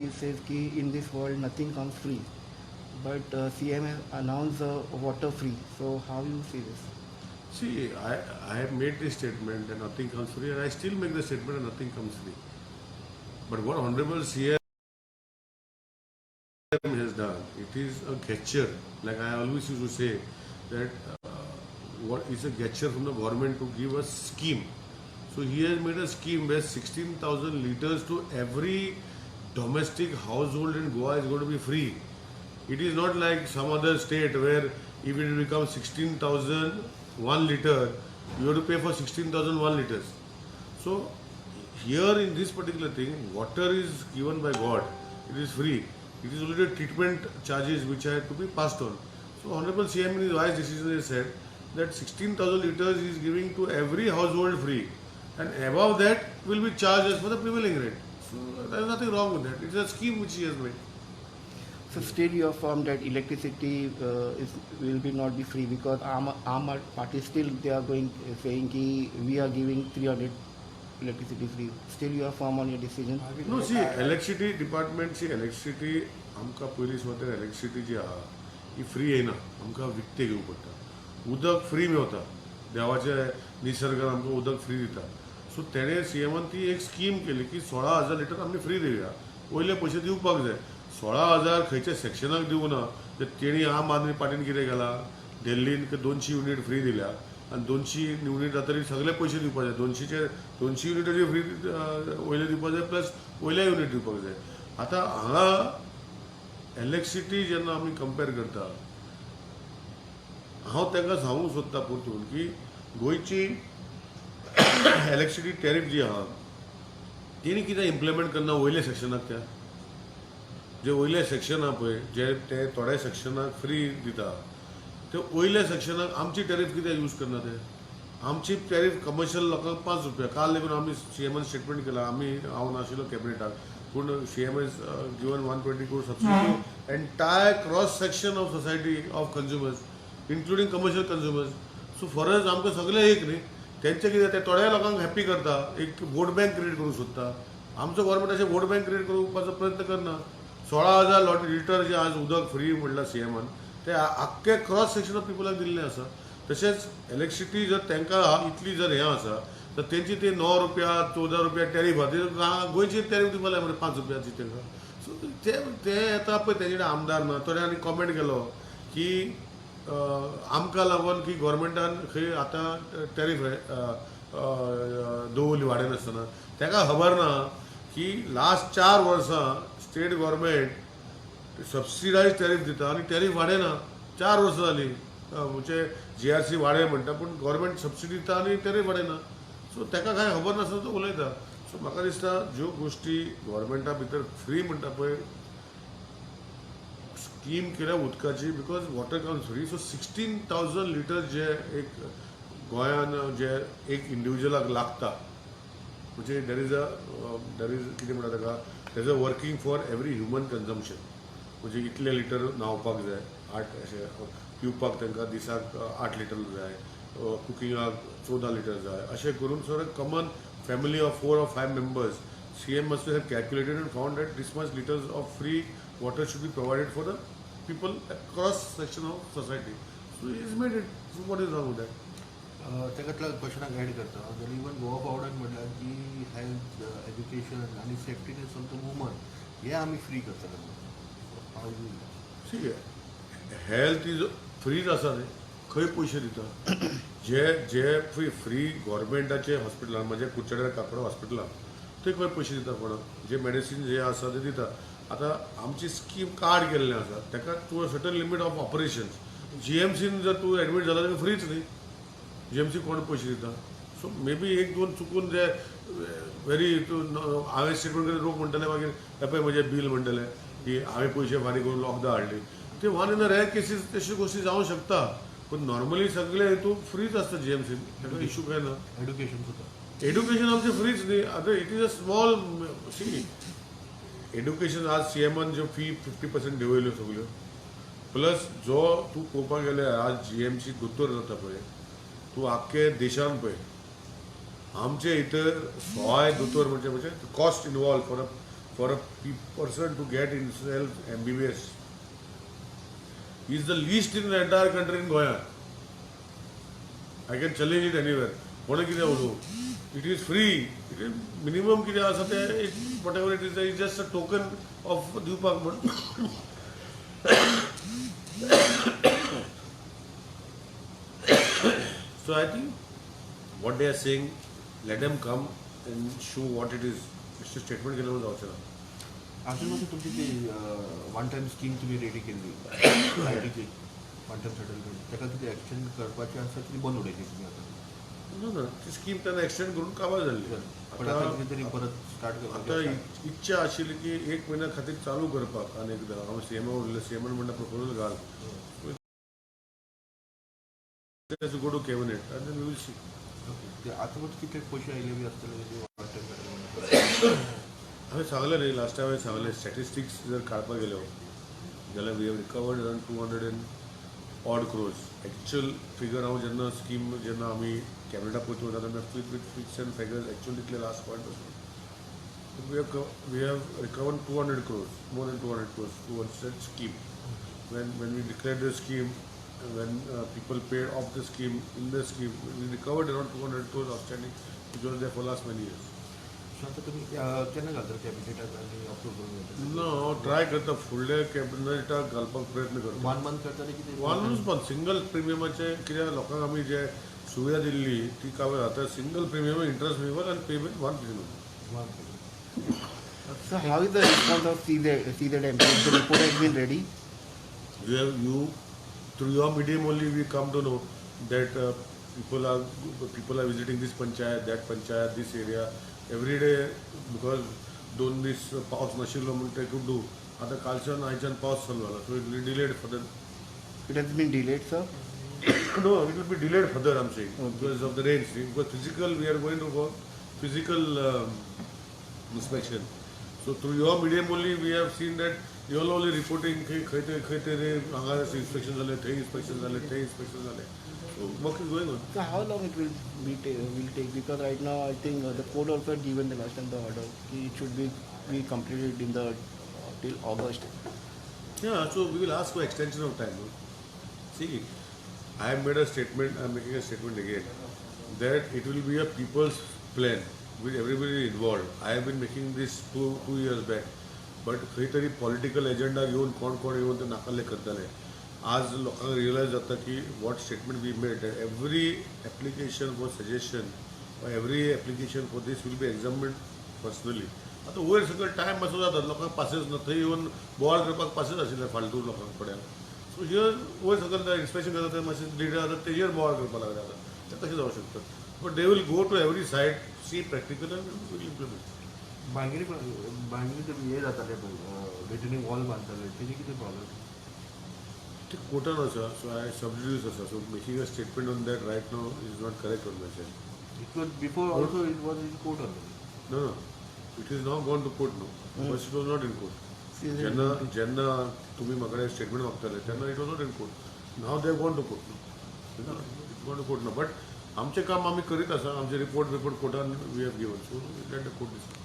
He says कि in this world nothing comes free, but CM has announced water free. So how you see this? See, I have made this statement that nothing comes free, and I still make the statement that nothing comes free. But what Honorable CM has done, it is a gesture. Like I always used to say, that what is a gesture from the government to give a scheme. So he has made a scheme where 16,000 liters to every domestic household in Goa is going to be free. It is not like some other state where if it becomes 16,000 1 liter, you have to pay for 16,001 liters. So here in this particular thing, water is given by God. It is free. It is only the treatment charges which are to be passed on. So Honorable CM in his wise decision has said that 16,000 liters is giving to every household free, and above that will be charged as per the prevailing rate. So there is nothing wrong with that. It is a scheme which he has made. So still you affirm that electricity will be not be free because Aam Party still they are going saying कि we are giving 300 electricity free. Still you are firm on your decision. No, see, electricity department, see, electricity, आमकां पयलीं सुद्दां electricity जी आहा ही free येना, आमकां विकते घेवंक पडटा. उदक फ्री मेवता, देवाच्या निसर्गान आमकां उदक फ्री दिता. सो तेणें सीएमान ती एक स्कीम केली की 16,000 लिटर आमी फ्री दिवया. वयले पयशे दिवपाक जाय. 16,000 खंयच्या सेक्शनाक दिवना. तर तेणी आम आदमी पार्टीन कितें केलां, दिल्लीन 200 युनिट फ्री दिल्या, आणि 200 युनिट जातरी सगळे पयशे दिवपाक जाय. 200 युनिटाचे फ्री वयले दिवपाक जाय प्लस वयल्या युनिट दिवपाक जाय. आतां हांगा इलेक्ट्रिसिटी जेन्ना आमी कंपेर करता, हांव तांकां सांगूंक सोदता परतून की गोंयची इलेक्ट्रिसिटी टॅरीफ जी आहा तेणी कितें इम्प्लिमेंट करना वयल्या सेक्शनाक. त्या जे वयले सेक्शन आहा पळय, जे ते थोड्या सेक्शनाक फ्री दिता, ते वयल्या सेक्शनाक आमची टॅरीफ कित्याक यूज करना ते. आमची टॅरीफ कमर्शियल लोकांक 5 रुपया. काल लेगून आमी सीएमान स्टेटमेंट केला, आमी हांव नाशिल्लो कॅबिनेटाक, पूण CM has given 120 crore subsidy to entire cross section of society of consumers including commercial consumers. So for us आमकां सगळे एक न्ही. तेंचे कितें ते थोड्या लोकांक हॅप्पी करता, एक वोट बँक क्रिएट करूंक सोदता. आमचो गव्हर्मेंट अशें वोट बँक क्रिएट करपाचो प्रयत्न करना. 16,000 लिटर जे आज उदक फ्री म्हटलां सीएमान, ते आख्खे क्रॉस सेक्शन ऑफ पिपलाक दिल्लें आसा. तशेंच इलेक्ट्रिसिटी जर तांकां इतली जर हें आसा, तर तेंची ते 9 रुपया 14 रुपया टॅरीफ आहा. गोंयची टॅरीफ दिवपाक जाय मरे 5 रुपयाची तांकां. सो ते येता पळय तेजे कडेन आमदार ना. थोड्यांनी कॉमेंट केलो की आमकां लागून की गव्हर्मेंटान खंय आतां टॅरीफ दवरली वाडयनासतना. ताका खबर ना की लास्ट 4 वर्सां स्टेट गव्हर्मेंट सबसिडायज टॅरीफ दिता आनी टॅरीफ वाडयना. 4 वर्सां जालीं. म्हणजे GRC वाडय म्हणटा, पूण गव्हर्मेंट सबसिडी दिता आनी टॅरीफ वाडयना. सो ताका कांय खबर नासतना तो उलयता. सो म्हाका दिसता ज्यो गोश्टी गव्हर्मेंटा भितर फ्री म्हणटा पळय स्कीम केल्या उदकाची, because water comes free. So 16,000 litre जे एक गोंयान जे एक इंडिविज्युअलाक लागता, म्हणजे देर इज कितें म्हणटा ताका, there is a working for every human consumption. म्हणजे इतले लिटर न्हांवपाक जाय, 8 अशें पिवपाक तांकां दिसाक 8 लिटर जाय, कुकिंगाक 14 लिटर जाय, अशें करून sir common family of 4 or 5 members, CM must have calculated and found that this much liters of free water should be provided for the people across section of society. So he has made it. So what is wrong with that? त्यातल्या क्वेश्चनाक add करता जाल्यार even Goa पावडाक म्हणल्यार की health education आनी सेफ्टीनेस of the woman हे आमी free करतले. See, health is फ्रीच आसा न्ही. खंय पयशे दिता जे जे फ्री गव्हर्मेंटाचे हॉस्पिटलान, म्हणजे कुडचड्यार काकडो हॉस्पिटलान, थंय खंय पयशे दिता कोणाक. जे मेडिसीन जे आसा ते दिता. आतां आमची स्कीम कार्ड केल्लें आसा, ताका to a certain limit of operations. GMCन जर तूं एडमीट जाला जाल्यार फ्रीच न्ही. GMC कोण पयशे दिता. सो मे बी 1-2 चुकून जे व्हेरी हांवें स्टेटमेंट करून लोक म्हणटले मागीर पळय म्हजें बील म्हणटले की हांवें पयशे फारीक करून वखदां हाडली. ते one in a rare cases तशी गोष्टी जावंक शकता, पण नॉर्मली सगळे हेतू फ्रीच असता GMCन. ताका इशू काय ना. एड्युकेशन सुद्दां एड्युकेशन आमचें फ्रीच न्ही. आतां it is a small see education. आज सीएमान ज्यो फी 50% देंवयल्यो सगल्यो, प्लस जो तूं पळोवपाक गेले आज GMC दोतोर जाता पळय, तूं आख्खे देशान पळय आमचे इतर सोय दोतोर म्हणजे cost involve for a person to get himself MBBS is the least in the entire country in Goa. I can challenge it anywhere. What it is free. It is minimum whatever it is, it's just a token of Dupak. So I think what they are saying, let them come and show what it is. It's a statement केलं जाऊ शकतं. अजून तुमची ती one time scheme तुम्ही ready केली आयटीची one time settlement त्याका ती एक्सटेंड करपाची आसा की बंद उडयली तुम्ही आता ना ती स्कीम त्यांना एक्सटेंड करून काबार झाली. पण आता कितीतरी परत स्टार्ट आता करपाक इच्छा आशिल्ली की 1 महिन्या खातीर चालू करपाक आनी एकदां हांव सीएमओ उरले सीएमओन म्हणटा प्रपोजल घाल गो टू कॅबिनेट आनी वी विल सी. ते आता मग किती पैसे आयले बी आसतले वन टाइम सेटलमेंट हांवें सांगलें न्ही लास्ट टायम हांवें सांगलें स्टॅटिस्टिक्स जर काडपाक गेलो जाल्यार we have recovered around 200 odd crores. Actual figure हांव जेन्ना स्कीम जेन्ना आमी कॅबिनेटाक पळयत वता तेन्ना फिक्स एंड फिगर्स एक्चुअल तितले लास्ट पॉयंट आसलो. We have recovered 200 crores, more than 200 crores towards that scheme. When we declared the scheme, when people paid off the scheme, in the scheme, we recovered around 200 crores outstanding, which was there for last many years. आता तुम्ही केन्ना घालता कॅबिनेटाक आनी approve करून घेता No, try करता फुडल्या कॅबिनेटाक घालपाक प्रयत्न करता. 1 month करता किती वानूच पण सिंगल प्रिमियमाचे कित्याक लोकांक आमी जे सुविधा दिल्ली ती काबार आता सिंगल प्रिमियम इंटरेस्ट वेवर आनी payment 1 premium. So how is the response of CZMP? The report has been ready. You through your medium only we come to know that people are visiting this panchayat, this area every day because दोन दीस पावस नाशिल्लो म्हणून ते कुड do. आता कालच्यान आयच्यान पावस चालू जाला so it will delayed further. It has been delayed, sir. No, it will be delayed further, I'm saying, Okay. because of the rains. Because physical, we are going to go physical inspection. So through your medium only, we have seen that you are only reporting खैते रे हांगा inspection जाले, थंय inspection जाले, थंय inspection जाले. So work is going on. So how long it will take? Because right now I think the court also had given the last time the order. It should be completed in the till August. Yeah, so we will ask for extension of time. See, I have made a statement, I am making a statement again, that it will be a people's plan with everybody involved. I have been making this two years back, but खंय तरी political agenda घेऊन कोण येऊन ते नाकारले करताले. आज लोकांक रियलायज जाता की what statement we made that every application for suggestion or every application for this will be examined personally. आता वयर सकयल टायम मातसो जाता लोकांक पासेस ना थंय येवन बोवाळ करपाक पासेस आशिल्ले फालतू लोकांक पड्याक. सो हियर वयर सकयल इन्स्पेक्शन करता ते मातशें लिडर जाता तेजेर बोवाळ करपाक लागले आतां. ते कशें जावं शकता. But they will go to every site see practical and will implement. बांगरी तर हे जाताले रिटर्निंग वॉल बांदताले तेजी कितें प्रॉब्लम ते कोर्टान आसा सो आय सबड्यूस आसा so making a statement on that right now is not correct on my side. It was before also it was in court also. No, it is now gone to court now. First it was not in court. जेन्ना तुम्ही म्हाका statement मागताले तेन्ना it was not in court. नाव they have gone to court no. Gone to court no. But आमचें काम आमी करीत आसा. आमचे रिपोर्ट कोर्टान we have given so let the court decide.